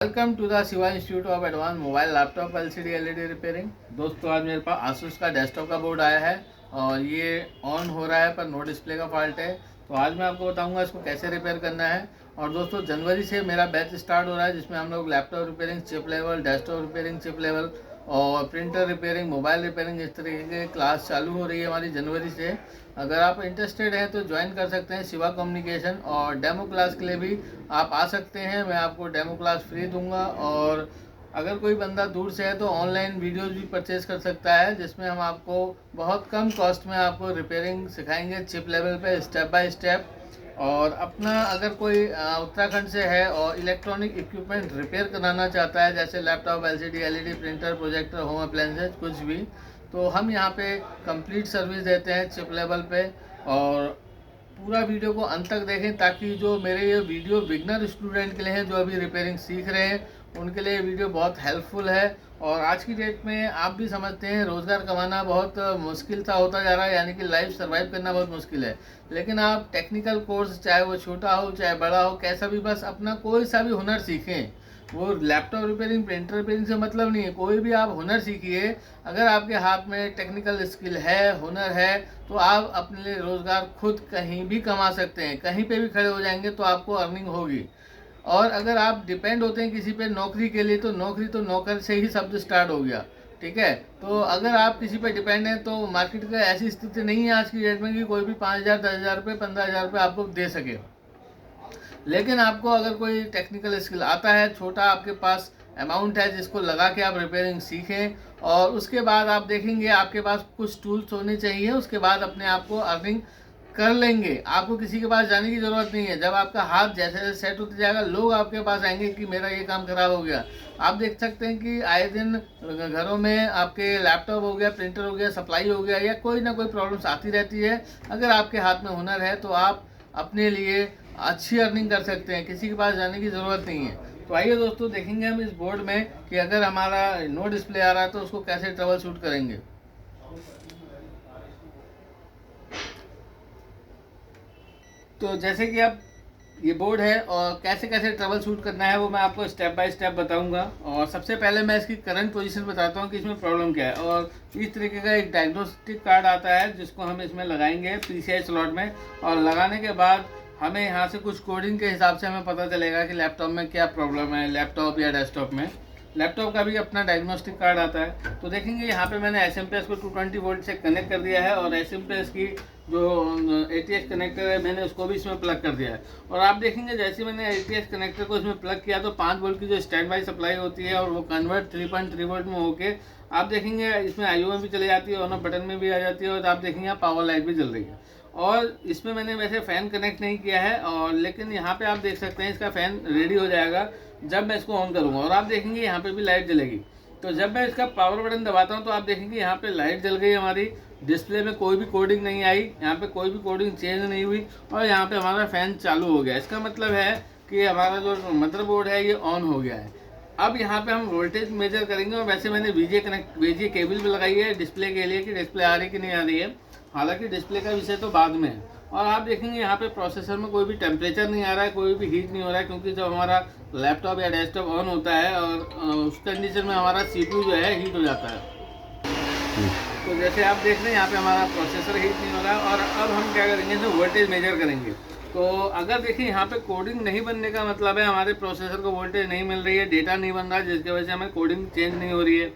Welcome to the Shiva institute of advance mobile laptop LCD LED repairing. दोस्तों आज मेरे पास आसूस का डेस्कटॉप का बोर्ड आया है और ये ऑन हो रहा है पर नो डिस्प्ले का फॉल्ट है। तो आज मैं आपको बताऊंगा इसको कैसे रिपेयर करना है। और दोस्तों जनवरी से मेरा बैच स्टार्ट हो रहा है जिसमें हम लोग laptop repairing chip level, desktop repairing chip level और प्रिंटर रिपेयरिंग, मोबाइल रिपेयरिंग, इस तरीके की क्लास चालू हो रही है हमारी जनवरी से। अगर आप इंटरेस्टेड हैं तो ज्वाइन कर सकते हैं शिवा कम्युनिकेशन, और डेमो क्लास के लिए भी आप आ सकते हैं। मैं आपको डेमो क्लास फ्री दूंगा। और अगर कोई बंदा दूर से है तो ऑनलाइन वीडियोस भी परचेज कर सकता है जिसमें हम आपको बहुत कम कॉस्ट में आपको रिपेयरिंग सिखाएंगे चिप लेवल पे स्टेप बाय स्टेप। और अपना अगर कोई उत्तराखंड से है और इलेक्ट्रॉनिक इक्विपमेंट रिपेयर कराना चाहता है जैसे laptop, LCD, LED, printer, projector, home appliances, कुछ भी, तो हम यहाँ पे कंप्लीट सर्विस देते हैं चिप लेवल पे। और पूरा वीडियो को अंत तक देखें ताकि जो मेरे ये वीडियो बिगनर स्टूडेंट के लिए हैं जो अभी रिपेयरिंग सीख रहे हैं उनके लिए ये वीडियो बहुत हेल्पफुल है। और आज की डेट में आप भी समझते हैं रोज़गार कमाना बहुत मुश्किल सा होता जा रहा है, यानी कि लाइफ सर्वाइव करना बहुत मुश्किल है। लेकिन आप टेक्निकल कोर्स चाहे वो छोटा हो चाहे बड़ा हो, कैसा भी, बस अपना कोई सा भी हुनर सीखें। वो लैपटॉप रिपेयरिंग, प्रिंटर रिपेयरिंग से मतलब नहीं है, कोई भी आप हुनर सीखिए। अगर आपके हाथ में टेक्निकल स्किल है, हुनर है, तो आप अपने लिए रोज़गार खुद कहीं भी कमा सकते हैं। कहीं पे भी खड़े हो जाएंगे तो आपको अर्निंग होगी। और अगर आप डिपेंड होते हैं किसी पे नौकरी के लिए तो नौकरी तो नौकर से ही शब्द स्टार्ट हो गया, ठीक है। तो अगर आप किसी पे डिपेंड हैं तो मार्केट का ऐसी स्थिति नहीं है आज की डेट में कि कोई भी 5,000, 10,000 रुपये, 15,000 रुपये आपको दे सके। लेकिन आपको अगर कोई टेक्निकल स्किल आता है, छोटा आपके पास अमाउंट है जिसको लगा के आप रिपेयरिंग सीखें, और उसके बाद आप देखेंगे आपके पास कुछ टूल्स होने चाहिए, उसके बाद अपने आप को अर्निंग कर लेंगे। आपको किसी के पास जाने की ज़रूरत नहीं है। जब आपका हाथ जैसे जैसे सेट होते जाएगा लोग आपके पास आएंगे कि मेरा ये काम खराब हो गया। आप देख सकते हैं कि आए दिन घरों में आपके लैपटॉप हो गया, प्रिंटर हो गया, सप्लाई हो गया, या कोई ना कोई प्रॉब्लम्स आती रहती है। अगर आपके हाथ में हुनर है तो आप अपने लिए अच्छी अर्निंग कर सकते हैं, किसी के पास जाने की ज़रूरत नहीं है। तो आइए दोस्तों देखेंगे हम इस बोर्ड में कि अगर हमारा नो डिस्प्ले आ रहा है तो उसको कैसे ट्रबल शूट करेंगे। तो जैसे कि आप ये बोर्ड है और कैसे कैसे ट्रबल शूट करना है वो मैं आपको स्टेप बाय स्टेप बताऊंगा। और सबसे पहले मैं इसकी करंट पोजीशन बताता हूँ कि इसमें प्रॉब्लम क्या है। और इस तरीके का एक डायग्नोस्टिक कार्ड आता है जिसको हम इसमें लगाएंगे पीसीआई स्लॉट में, और लगाने के बाद हमें यहाँ से कुछ कोडिंग के हिसाब से हमें पता चलेगा कि लैपटॉप में क्या प्रॉब्लम है, लैपटॉप या डेस्कटॉप में। लैपटॉप का भी अपना डायग्नोस्टिक कार्ड आता है। तो देखेंगे यहाँ पे मैंने एसएमपीएस को 220 वोल्ट से कनेक्ट कर दिया है, और एसएमपीएस की जो एटीएस कनेक्टर है मैंने उसको भी इसमें प्लग कर दिया है। और आप देखेंगे जैसे मैंने एटीएस कनेक्टर को इसमें प्लग किया तो 5 वोल्ट की जो स्टैंड बाई सप्लाई होती है और वो कन्वर्ट 3.3 वोल्ट में होके आप देखेंगे इसमें आईओ में भी चले जाती है और ना बटन में भी आ जाती है, और आप देखेंगे पावर लाइट भी जल रही है। और इसमें मैंने वैसे फ़ैन कनेक्ट नहीं किया है, और लेकिन यहाँ पे आप देख सकते हैं इसका फ़ैन रेडी हो जाएगा जब मैं इसको ऑन करूँगा, और आप देखेंगे यहाँ पे भी लाइट जलेगी। तो जब मैं इसका पावर बटन दबाता हूँ तो आप देखेंगे यहाँ पे लाइट जल गई हमारी, डिस्प्ले में कोई भी कोडिंग नहीं आई, यहाँ पे कोई भी कोडिंग चेंज नहीं हुई, और यहाँ पे हमारा फ़ैन चालू हो गया। इसका मतलब है कि हमारा जो मदरबोर्ड है ये ऑन हो गया है। अब यहाँ पे हम वोल्टेज मेजर करेंगे, और वैसे मैंने वीजे केबल भी लगाई है डिस्प्ले के लिए कि डिस्प्ले आ रही कि नहीं आ रही है। हालांकि डिस्प्ले का विषय तो बाद में है। और आप देखेंगे यहाँ पे प्रोसेसर में कोई भी टेम्परेचर नहीं आ रहा है, कोई भी हीट नहीं हो रहा है, क्योंकि जब हमारा लैपटॉप या डेस्कटॉप ऑन होता है और उस कंडीशन में हमारा सीपीयू जो है हीट हो जाता है। तो जैसे आप देख रहे हैं यहाँ पे हमारा प्रोसेसर हीट नहीं हो रहा है। और अब हम क्या करेंगे तो वोल्टेज मेजर करेंगे। तो अगर देखिए यहाँ पे कोडिंग नहीं बनने का मतलब है हमारे प्रोसेसर को वोल्टेज नहीं मिल रही है, डेटा नहीं बन रहा है, जिसकी वजह से हमें कोडिंग चेंज नहीं हो रही है।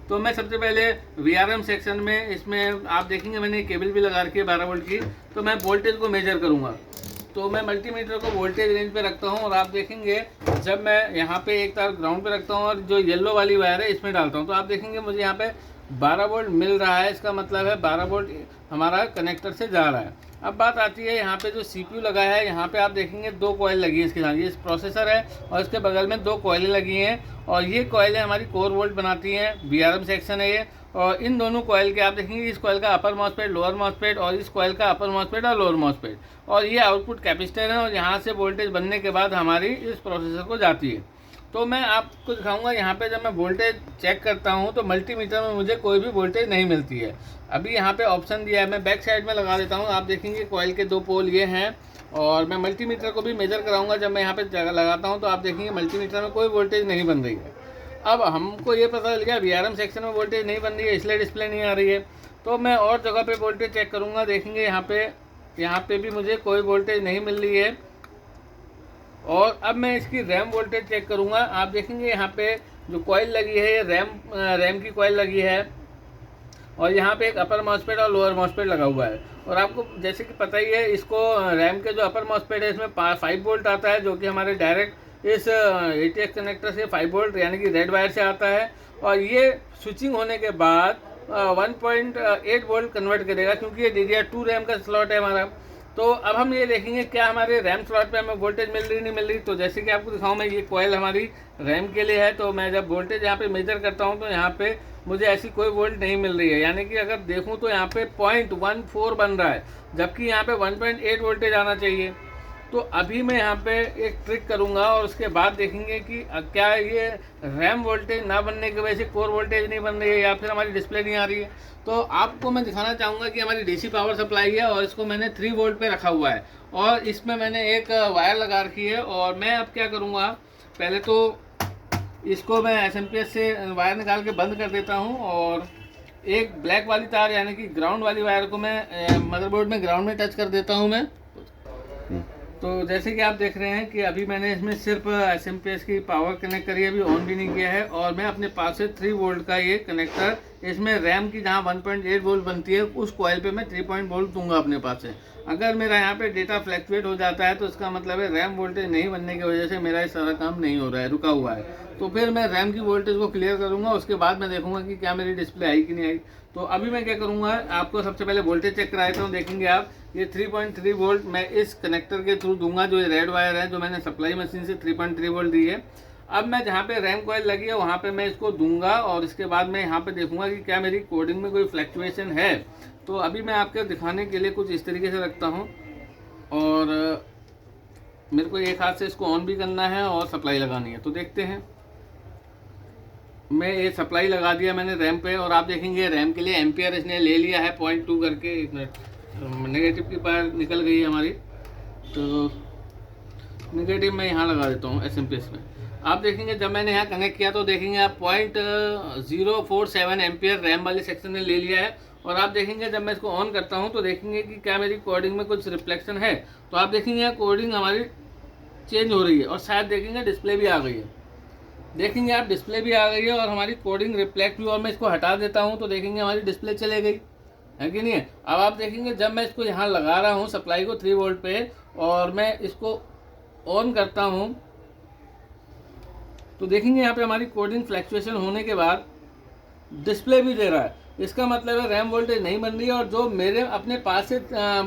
तो मैं सबसे पहले VRM सेक्शन में इसमें आप देखेंगे मैंने केबल भी लगा रखी है 12 वोल्ट की, तो मैं वोल्टेज को मेजर करूँगा। तो मैं मल्टीमीटर को वोल्टेज रेंज पे रखता हूँ, और आप देखेंगे जब मैं यहाँ पे एक तार ग्राउंड पे रखता हूँ और जो येलो वाली वायर है इसमें डालता हूँ तो आप देखेंगे मुझे यहाँ पे 12 वोल्ट मिल रहा है। इसका मतलब है 12 वोल्ट हमारा कनेक्टर से जा रहा है। अब बात आती है यहाँ पे जो CPU लगा है, यहाँ पे आप देखेंगे 2 कॉइल लगी है इसके साथ। ये प्रोसेसर है और इसके बगल में 2 कॉइलें लगी हैं, और ये कॉइलें हमारी कोर वोल्ट बनाती हैं। VRM सेक्शन है ये, और इन दोनों कॉइल के आप देखेंगे इस कॉइल का अपर मॉसफेट, लोअर मॉसफेट, और इस कॉइल का अपर मॉसफेट और लोअर मॉसफेट, और ये आउटपुट कैपेसिटर है, और यहाँ से वोल्टेज बनने के बाद हमारी इस प्रोसेसर को जाती है। तो मैं आपको दिखाऊंगा यहाँ पे जब मैं वोल्टेज चेक करता हूँ तो मल्टीमीटर में मुझे कोई भी वोल्टेज नहीं मिलती है। अभी यहाँ पे ऑप्शन दिया है, मैं बैक साइड में लगा देता हूँ। आप देखेंगे कॉइल के 2 पोल ये हैं, और मैं मल्टीमीटर को भी मेजर कराऊंगा जब मैं यहाँ पे लगाता हूँ। तो आप देखेंगे मल्टीमीटर में कोई वोल्टेज नहीं बन रही है। अब हमको ये पता चल गया VRM सेक्शन में वोल्टेज नहीं बन रही है, इसलिए डिस्प्ले नहीं आ रही है। तो मैं और जगह पे वोल्टेज चेक करूँगा, देखेंगे यहाँ पे भी मुझे कोई वोल्टेज नहीं मिल रही है। और अब मैं इसकी रैम वोल्टेज चेक करूँगा। आप देखेंगे यहाँ पे जो कॉइल लगी है ये रैम की कॉइल लगी है, और यहाँ पे एक अपर मॉसफेट और लोअर मॉसफेट लगा हुआ है। और आपको जैसे कि पता ही है, इसको रैम के जो अपर मॉसफेट है इसमें 5 वोल्ट आता है, जो कि हमारे डायरेक्ट इस ATX कनेक्टर से 5 वोल्ट यानी कि रेड वायर से आता है। और ये स्विचिंग होने के बाद 1.8 वोल्ट कन्वर्ट करेगा, क्योंकि ये DDR2 रैम का स्लॉट है हमारा। तो अब हम ये देखेंगे क्या हमारे रैम स्लॉट पे हमें वोल्टेज मिल रही नहीं मिल रही। तो जैसे कि आपको दिखाऊं, मैं ये कॉइल हमारी रैम के लिए है। तो मैं जब वोल्टेज यहाँ पे मेजर करता हूँ तो यहाँ पे मुझे ऐसी कोई वोल्ट नहीं मिल रही है, यानी कि अगर देखूँ तो यहाँ पे 0.14 बन रहा है, जबकि यहाँ पे 1.8 वोल्टेज आना चाहिए। तो अभी मैं यहाँ पे एक ट्रिक करूँगा और उसके बाद देखेंगे कि क्या ये रैम वोल्टेज ना बनने की वजह से कोर वोल्टेज नहीं बन रही है या फिर हमारी डिस्प्ले नहीं आ रही है। तो आपको मैं दिखाना चाहूँगा कि हमारी DC पावर सप्लाई है और इसको मैंने 3 वोल्ट पे रखा हुआ है, और इसमें मैंने एक वायर लगा रखी है। और मैं अब क्या करूँगा, पहले तो इसको मैं SMPS से वायर निकाल के बंद कर देता हूँ, और एक ब्लैक वाली तार यानी कि ग्राउंड वाली वायर को मैं मदरबोर्ड में ग्राउंड में टच कर देता हूँ मैं। तो जैसे कि आप देख रहे हैं कि अभी मैंने इसमें सिर्फ SMPS की पावर कनेक्ट करी है, अभी ऑन भी नहीं किया है। और मैं अपने पास से 3 वोल्ट का ये कनेक्टर, इसमें रैम की जहाँ 1.8 वोल्ट बनती है उस कॉइल पे मैं 3 वोल्ट दूंगा अपने पास से। अगर मेरा यहाँ पे डेटा फ्लैक्चुएट हो जाता है तो इसका मतलब है रैम वोल्टेज नहीं बनने की वजह से मेरा ये सारा काम नहीं हो रहा है, रुका हुआ है। तो फिर मैं रैम की वोल्टेज को क्लियर करूँगा, उसके बाद मैं देखूँगा कि क्या मेरी डिस्प्ले आई कि नहीं आई। तो अभी मैं क्या करूँगा, आपको सबसे पहले वोल्टेज चेक करा देता हूँ। देखेंगे आप, ये 3.3 वोल्ट मैं इस कनेक्टर के थ्रू दूंगा, जो ये रेड वायर है जो मैंने सप्लाई मशीन से 3.3 वोल्ट दी है। अब मैं जहाँ पे रैम कॉइल लगी है वहाँ पे मैं इसको दूंगा, और इसके बाद मैं यहाँ पे देखूंगा कि क्या मेरी कोडिंग में कोई फ्लैक्चुएशन है। तो अभी मैं आपको दिखाने के लिए कुछ इस तरीके से रखता हूँ, और मेरे को एक हाथ से इसको ऑन भी करना है और सप्लाई लगानी है। तो देखते हैं, मैं ये सप्लाई लगा दिया मैंने रैम पे, और आप देखेंगे रैम के लिए एम्पियर इसने ले लिया है 0.2 करके। एक मिनट, नेगेटिव की पावर निकल गई है हमारी, तो नेगेटिव मैं यहाँ लगा देता हूँ SMPS में। आप देखेंगे जब मैंने यहाँ कनेक्ट किया तो देखेंगे आप 0.047 एम्पियर रैम वाले सेक्शन ने ले लिया है। और आप देखेंगे जब मैं इसको ऑन करता हूँ तो देखेंगे कि क्या मेरी कोडिंग में कुछ रिफ्लेक्शन है। तो आप देखेंगे यहाँ कोडिंग हमारी चेंज हो रही है, और शायद देखेंगे डिस्प्ले भी आ गई है। देखेंगे आप डिस्प्ले भी आ गई है और हमारी कोडिंग रिफ्लेक्ट भी। और मैं इसको हटा देता हूँ तो देखेंगे हमारी डिस्प्ले चले गई है कि नहीं है। अब आप देखेंगे जब मैं इसको यहाँ लगा रहा हूँ सप्लाई को 3 वोल्ट पे, और मैं इसको ऑन करता हूँ तो देखेंगे यहाँ पे हमारी कोडिंग फ्लैक्चुएशन होने के बाद डिस्प्ले भी दे रहा है। इसका मतलब है रैम वोल्टेज नहीं बन रही है, और जो मेरे अपने पास से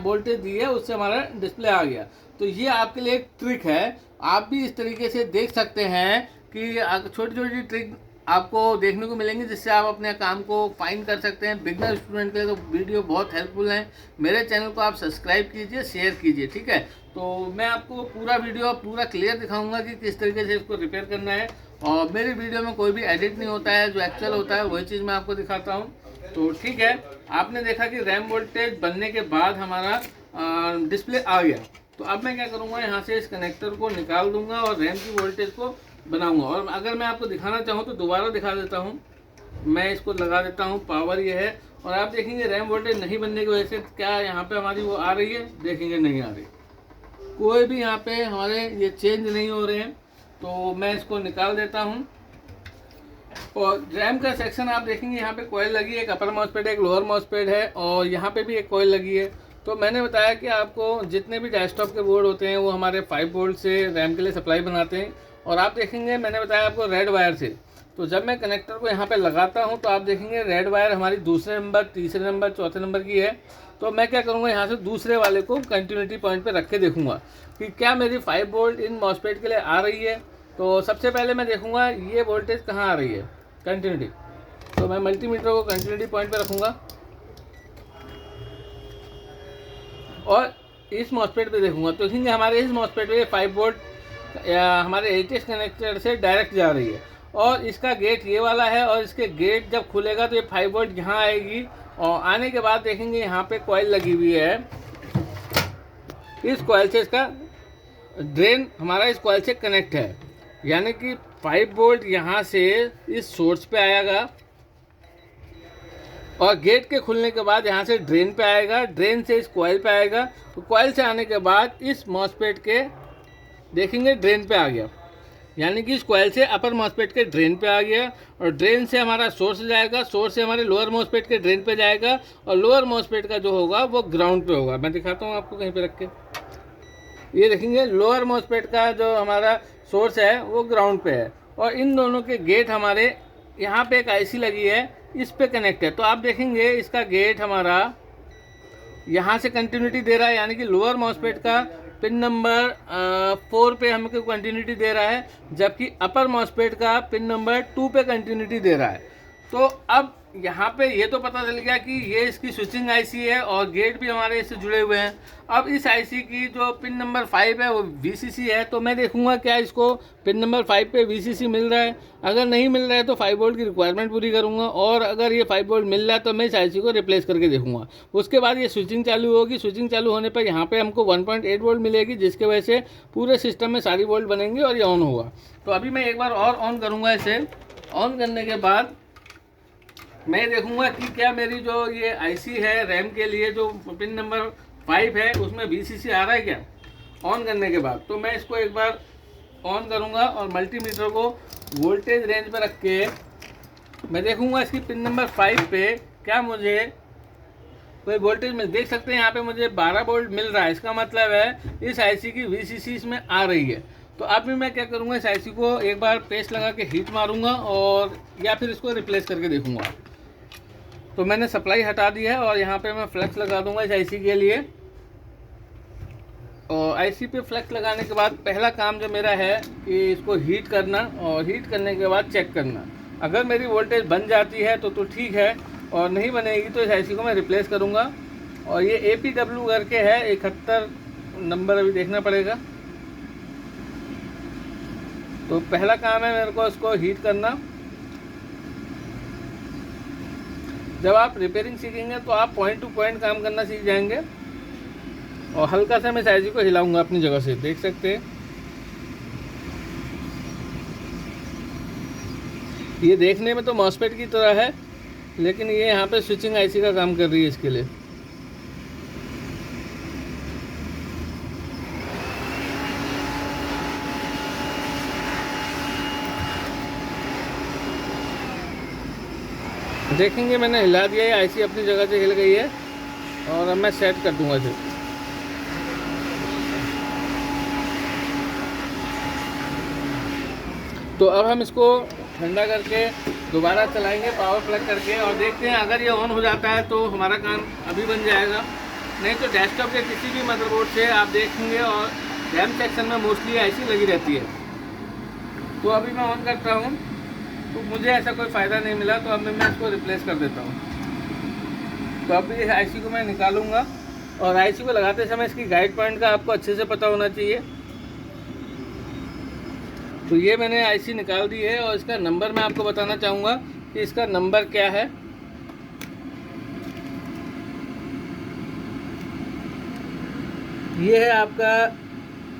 वोल्टेज दी है उससे हमारा डिस्प्ले आ गया। तो ये आपके लिए एक ट्रिक है, आप भी इस तरीके से देख सकते हैं कि छोटी छोटी ट्रिक आपको देखने को मिलेंगी जिससे आप अपने काम को फाइन कर सकते हैं। बिगनर स्टूडेंट के लिए तो वीडियो बहुत हेल्पफुल है। मेरे चैनल को आप सब्सक्राइब कीजिए, शेयर कीजिए, ठीक है। तो मैं आपको पूरा वीडियो पूरा क्लियर दिखाऊंगा कि किस तरीके से इसको रिपेयर करना है। और मेरी वीडियो में कोई भी एडिट नहीं होता है, जो एक्चुअल होता है वही चीज़ मैं आपको दिखाता हूँ। तो ठीक है, आपने देखा कि रैम वोल्टेज बनने के बाद हमारा डिस्प्ले आ गया। तो अब मैं क्या करूँगा, यहाँ से इस कनेक्टर को निकाल दूंगा और रैम की वोल्टेज को बनाऊंगा। और अगर मैं आपको दिखाना चाहूँ तो दोबारा दिखा देता हूँ। मैं इसको लगा देता हूँ, पावर ये है, और आप देखेंगे रैम वोल्टेज नहीं बनने की वजह से क्या यहाँ पे हमारी वो आ रही है, देखेंगे नहीं आ रही, कोई भी यहाँ पे हमारे ये चेंज नहीं हो रहे हैं। तो मैं इसको निकाल देता हूँ। और रैम का सेक्शन आप देखेंगे यहाँ पे कॉइल लगी है, एक अपर मॉसफेट है, एक लोअर मॉसफेट है, और यहाँ पे भी एक कॉइल लगी है। तो मैंने बताया कि आपको जितने भी डेस्कटॉप के बोर्ड होते हैं वो हमारे 5 वोल्ट से रैम के लिए सप्लाई बनाते हैं। और आप देखेंगे मैंने बताया आपको रेड वायर से। तो जब मैं कनेक्टर को यहाँ पे लगाता हूँ तो आप देखेंगे रेड वायर हमारी दूसरे नंबर, तीसरे नंबर, चौथे नंबर की है। तो मैं क्या करूँगा, यहाँ से दूसरे वाले को कंटिन्यूटी पॉइंट पे रख के देखूँगा कि क्या मेरी 5 वोल्ट इन मॉसफेट के लिए आ रही है। तो सबसे पहले मैं देखूँगा ये वोल्टेज कहाँ आ रही है, कंटिन्यूटी। तो मैं मल्टीमीटर को कंटिन्यूटी पॉइंट पे रखूँगा और इस मॉसफेट पे देखूँगा। तो देखेंगे हमारे इस मॉसफेट पे 5 वोल्ट हमारे ATX कनेक्टर से डायरेक्ट जा रही है, और इसका गेट ये वाला है, और इसके गेट जब खुलेगा तो ये 5 वोल्ट यहाँ आएगी। और आने के बाद देखेंगे यहाँ पे कॉइल लगी हुई है, इस कॉइल से इसका ड्रेन हमारा इस कॉइल से कनेक्ट है, यानी कि 5 वोल्ट यहाँ से इस सोर्स पे आएगा और गेट के खुलने के बाद यहाँ से ड्रेन पे आएगा, ड्रेन से इस कॉइल पे आएगा, तो कॉइल से आने के बाद इस मॉसफेट के देखेंगे ड्रेन पे आ गया, यानी कि इस कॉइल से अपर मॉसफेट के ड्रेन पे आ गया और ड्रेन से हमारा सोर्स जाएगा, सोर्स से हमारे लोअर मॉसफेट के ड्रेन पे जाएगा और लोअर मॉसफेट का जो होगा वो ग्राउंड पे होगा। मैं दिखाता हूँ आपको कहीं पे रख के, ये देखेंगे लोअर मॉसफेट का जो हमारा सोर्स है वो ग्राउंड पे है और इन दोनों के गेट हमारे यहाँ पे एक आईसी लगी है, इस पे कनेक्ट है। तो आप देखेंगे इसका गेट हमारा यहाँ से कंटिन्यूटी दे रहा है, यानी कि लोअर मॉसफेट का पिन नंबर 4 पे हमको कंटिन्यूटी दे रहा है, जबकि अपर मॉसफेट का पिन नंबर 2 पे कंटिन्यूटी दे रहा है। तो अब यहाँ पे ये तो पता चल गया कि ये इसकी स्विचिंग आईसी है और गेट भी हमारे इससे जुड़े हुए हैं। अब इस आईसी की जो पिन नंबर 5 है वो वीसीसी है, तो मैं देखूंगा क्या इसको पिन नंबर 5 पे वीसीसी मिल रहा है। अगर नहीं मिल रहा है तो 5 वोल्ट की रिक्वायरमेंट पूरी करूँगा और अगर ये 5 वोल्ट मिल रहा है तो मैं इस आईसी को रिप्लेस करके देखूंगा। उसके बाद ये स्विचिंग चालू होगी, स्विचिंग चालू होने पर यहाँ पर हमको 1.8 वोल्ट मिलेगी, जिसके वजह से पूरे सिस्टम में सारी वोल्ट बनेंगी और ये ऑन होगा। तो अभी मैं एक बार और ऑन करूँगा इसे। ऑन करने के बाद मैं देखूंगा कि क्या मेरी जो ये आईसी है रैम के लिए जो पिन नंबर 5 है उसमें वीसीसी आ रहा है क्या। ऑन करने के बाद तो मैं इसको एक बार ऑन करूंगा और मल्टीमीटर को वोल्टेज रेंज पे रख के मैं देखूंगा इसकी पिन नंबर 5 पे क्या मुझे कोई वोल्टेज मिल। देख सकते हैं यहाँ पे मुझे 12 वोल्ट मिल रहा है, इसका मतलब है इस आईसी की वीसीसी इसमें आ रही है। तो अभी मैं क्या करूँगा, इस आईसी को एक बार पेस्ट लगा के हीट मारूंगा और या फिर इसको रिप्लेस करके देखूंगा। तो मैंने सप्लाई हटा दी है और यहाँ पे मैं फ्लैक्स लगा दूंगा इस आईसी के लिए। और आईसी पे फ्लैक्स लगाने के बाद पहला काम जो मेरा है कि इसको हीट करना और हीट करने के बाद चेक करना। अगर मेरी वोल्टेज बन जाती है तो ठीक है और नहीं बनेगी तो इस आईसी को मैं रिप्लेस करूँगा। और ये APW करके है 71 नंबर, अभी देखना पड़ेगा। तो पहला काम है मेरे को इसको हीट करना। जब आप रिपेयरिंग सीखेंगे तो आप पॉइंट टू पॉइंट काम करना सीख जाएंगे। और हल्का सा मैं आईसी को हिलाऊंगा अपनी जगह से, देख सकते हैं ये देखने में तो मॉसफेट की तरह है, लेकिन ये यहाँ पे स्विचिंग आईसी का काम कर रही है इसके लिए। देखेंगे मैंने हिला दिया है, आईसी अपनी जगह से हिल गई है और अब मैं सेट कर दूंगा इसे। तो अब हम इसको ठंडा करके दोबारा चलाएंगे पावर प्लग करके और देखते हैं अगर ये ऑन हो जाता है तो हमारा काम अभी बन जाएगा, नहीं तो डेस्कटॉप के किसी भी मदरबोर्ड से आप देखेंगे और रैम सेक्शन में मोस्टली आईसी लगी रहती है। तो अभी मैं ऑन करता हूँ तो मुझे ऐसा कोई फ़ायदा नहीं मिला, तो अब मैं इसको रिप्लेस कर देता हूँ। तो अब इस आईसी को मैं निकालूंगा और आईसी को लगाते समय इसकी गाइड पॉइंट का आपको अच्छे से पता होना चाहिए। तो ये मैंने आईसी निकाल दी है और इसका नंबर मैं आपको बताना चाहूँगा कि इसका नंबर क्या है। ये है आपका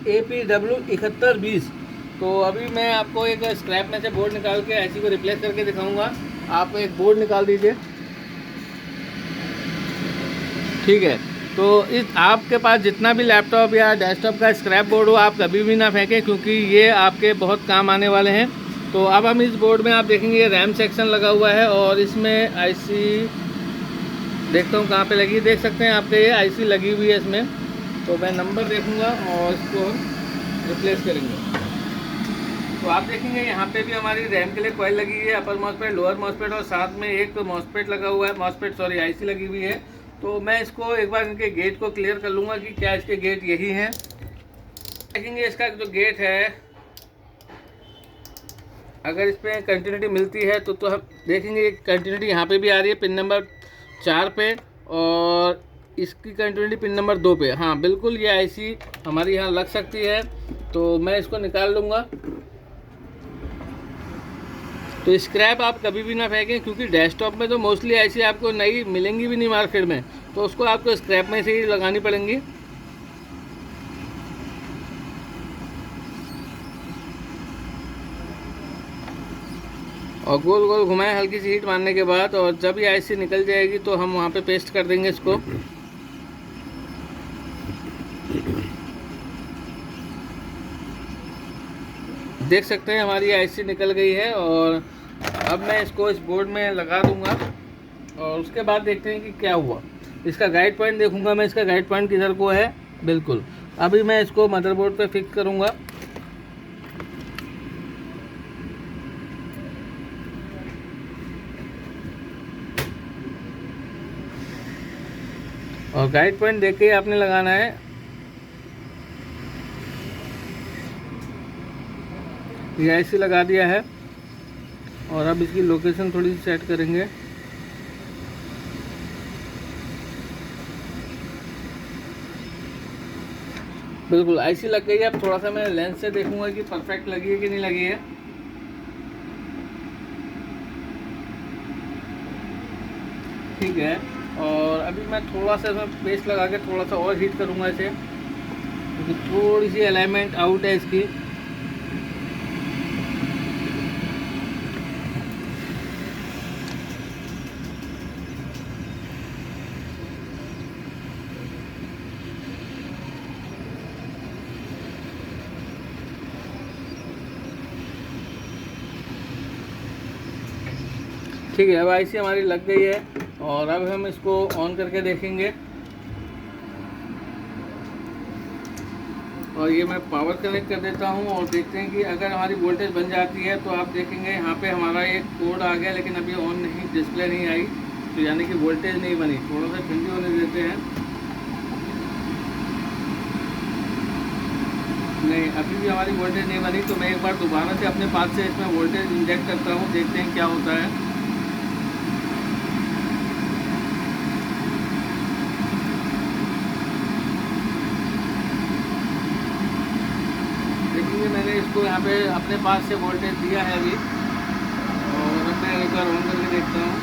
APW 7120। तो अभी मैं आपको एक स्क्रैप में से बोर्ड निकाल के आईसी को रिप्लेस करके दिखाऊंगा। आप एक बोर्ड निकाल दीजिए, ठीक है। तो इस आपके पास जितना भी लैपटॉप या डेस्कटॉप का स्क्रैप बोर्ड हो आप कभी भी ना फेंकें, क्योंकि ये आपके बहुत काम आने वाले हैं। तो अब हम इस बोर्ड में आप देखेंगे ये रैम सेक्शन लगा हुआ है और इसमें आईसी देखता हूँ कहाँ पे लगी, देख सकते हैं आपके ये आईसी लगी हुई है इसमें। तो मैं नंबर देखूँगा और इसको रिप्लेस करेंगे। तो आप देखेंगे यहाँ पे भी हमारी रैम के लिए कॉइल लगी है, अपर मॉसफेट, लोअर मॉसफेट और साथ में एक मॉसफेट लगा हुआ है, आईसी लगी हुई है। तो मैं इसको एक बार इनके गेट को क्लियर कर लूँगा कि क्या इसके गेट यही हैं। देखेंगे इसका जो गेट है अगर इस पर कंटिन्यूटी मिलती है तो हम देखेंगे कंटिन्यूटी यहाँ पे भी आ रही है पिन नंबर 4 पे और इसकी कंटिन्यूटी पिन नंबर 2 पे। हाँ बिल्कुल ये आईसी हमारी यहाँ लग सकती है, तो मैं इसको निकाल लूँगा। तो स्क्रैप आप कभी भी ना फेंकें, क्योंकि डेस्कटॉप में तो मोस्टली आईसी आपको नई मिलेंगी भी नहीं मार्केट में, तो उसको आपको स्क्रैप में से ही लगानी पड़ेंगी। और गोल गोल घुमाएं हल्की सी हीट मारने के बाद, और जब ये आईसी निकल जाएगी तो हम वहाँ पे पेस्ट कर देंगे इसको। देख सकते हैं हमारी आईसी निकल गई है, और अब मैं इसको इस बोर्ड में लगा दूंगा और उसके बाद देखते हैं कि क्या हुआ। इसका गाइड पॉइंट देखूंगा मैं, इसका गाइड पॉइंट किधर को है। बिल्कुल, अभी मैं इसको मदरबोर्ड पे फिक्स करूंगा। और गाइड पॉइंट देख के आपने लगाना है। ये ऐसे लगा दिया है, और अब इसकी लोकेशन थोड़ी सी सेट करेंगे। बिल्कुल आईसी लग गई है। अब थोड़ा सा मैं लेंस से देखूंगा कि परफेक्ट लगी है कि नहीं लगी है। ठीक है, और अभी मैं थोड़ा सा इसमें पेस्ट लगा के थोड़ा सा और हीट करूंगा इसे, क्योंकि थोड़ी सी अलाइनमेंट आउट है इसकी। ठीक है, अब आईसी हमारी लग गई है, और अब हम इसको ऑन करके देखेंगे। और ये मैं पावर कनेक्ट कर देता हूँ, और देखते हैं कि अगर हमारी वोल्टेज बन जाती है तो आप देखेंगे यहाँ पे हमारा एक कोड आ गया, लेकिन अभी ऑन नहीं, डिस्प्ले नहीं आई, तो यानी कि वोल्टेज नहीं बनी। थोड़ा सा ठंडी होने देते हैं। नहीं, अभी भी हमारी वोल्टेज नहीं बनी, तो मैं एक बार दोबारा से अपने पास से इसमें वोल्टेज इंजेक्ट करता हूँ, देखते हैं क्या होता है। देखिए मैंने इसको यहाँ पे अपने पास से वोल्टेज दिया है अभी, और मैं एक बार ऑन करके देखता हूँ।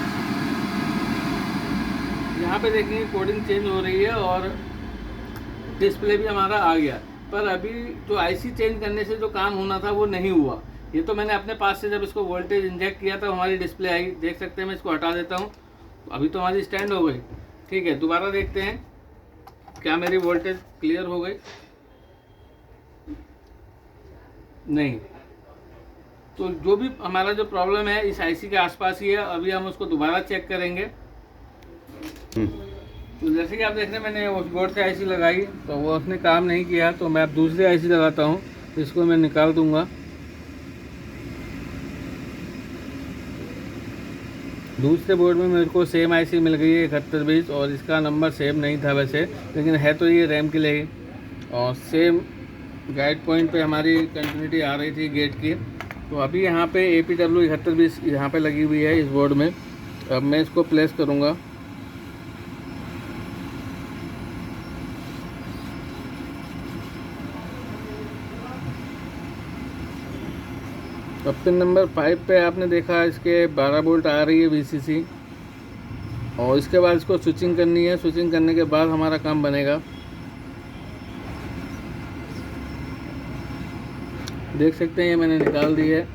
यहाँ पे देखिए कोडिंग चेंज हो रही है और डिस्प्ले भी हमारा आ गया, पर अभी जो आईसी चेंज करने से जो काम होना था वो नहीं हुआ। ये तो मैंने अपने पास से जब इसको वोल्टेज इंजेक्ट किया था हमारी डिस्प्ले आई, देख सकते हैं। मैं इसको हटा देता हूँ, अभी तो हमारी स्टैंड हो गई। ठीक है, दोबारा देखते हैं क्या मेरी वोल्टेज क्लियर हो गई। नहीं, तो जो भी हमारा जो प्रॉब्लम है इस आईसी के आसपास ही है। अभी हम उसको दोबारा चेक करेंगे। तो जैसे कि आप देख रहे हैं मैंने उस बोर्ड से आईसी लगाई, तो वो उसने काम नहीं किया, तो मैं अब दूसरी आईसी लगाता हूँ। इसको मैं निकाल दूंगा। दूसरे बोर्ड में मेरे को सेम आईसी मिल गई है 7120, और इसका नंबर सेम नहीं था वैसे, लेकिन है तो ये रैम के लिए ही, और सेम गाइड पॉइंट पे हमारी कंटिन्यूटी आ रही थी गेट की। तो अभी यहाँ पे APW 7120 यहाँ पे लगी हुई है इस बोर्ड में। अब मैं इसको प्लेस करूँगा। अब पिन नंबर 5 पे आपने देखा इसके 12 वोल्ट आ रही है VCC, और इसके बाद इसको स्विचिंग करनी है। स्विचिंग करने के बाद हमारा काम बनेगा। देख सकते हैं ये मैंने निकाल दी है,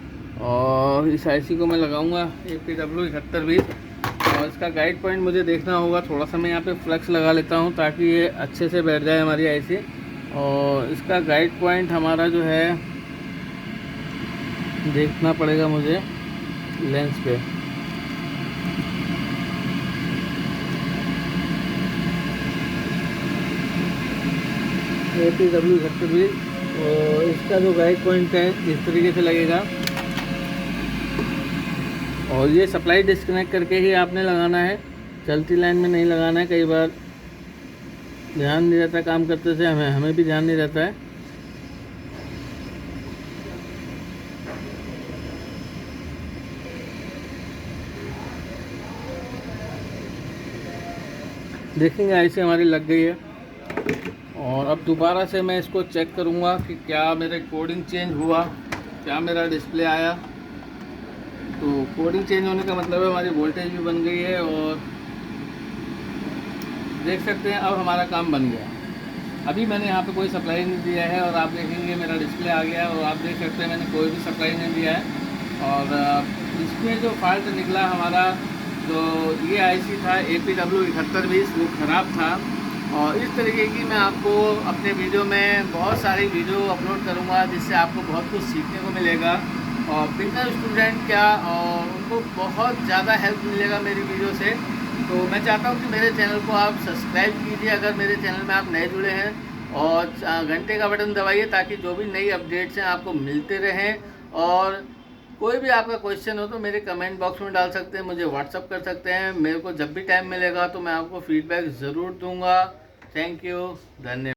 और इस आईसी को मैं लगाऊंगा APW 7120, और इसका गाइड पॉइंट मुझे देखना होगा। थोड़ा सा मैं यहाँ पे फ्लक्स लगा लेता हूँ ताकि ये अच्छे से बैठ जाए हमारी आईसी। और इसका गाइड पॉइंट हमारा जो है देखना पड़ेगा मुझे लेंस पे। APW 7120, और इसका जो गाइड पॉइंट है इस तरीके से लगेगा। और ये सप्लाई डिस्कनेक्ट करके ही आपने लगाना है, चलती लाइन में नहीं लगाना है। कई बार ध्यान नहीं रहता काम करते से, हमें भी ध्यान नहीं रहता है। देखेंगे आईसी हमारी लग गई है, और अब दोबारा से मैं इसको चेक करूँगा कि क्या मेरे कोडिंग चेंज हुआ, क्या मेरा डिस्प्ले आया। तो कोडिंग चेंज होने का मतलब है हमारी वोल्टेज भी बन गई है, और देख सकते हैं अब हमारा काम बन गया। अभी मैंने यहाँ पे कोई सप्लाई नहीं दिया है, और आप देखेंगे मेरा डिस्प्ले आ गया, और आप देख सकते हैं मैंने कोई भी सप्लाई नहीं दिया है। और इसमें जो फॉल्ट निकला हमारा, तो ये आईसी था APW7120, वो ख़राब था। और इस तरीके की मैं आपको अपने वीडियो में बहुत सारी वीडियो अपलोड करूँगा, जिससे आपको बहुत कुछ सीखने को मिलेगा। और बिगनर स्टूडेंट क्या, और उनको बहुत ज़्यादा हेल्प मिलेगा मेरी वीडियो से। तो मैं चाहता हूँ कि मेरे चैनल को आप सब्सक्राइब कीजिए अगर मेरे चैनल में आप नए जुड़े हैं, और घंटे का बटन दबाइए ताकि जो भी नई अपडेट्स हैं आपको मिलते रहें। और कोई भी आपका क्वेश्चन हो तो मेरे कमेंट बॉक्स में डाल सकते हैं, मुझे व्हाट्सअप कर सकते हैं। मेरे को जब भी टाइम मिलेगा तो मैं आपको फीडबैक ज़रूर दूंगा। थैंक यू, धन्यवाद।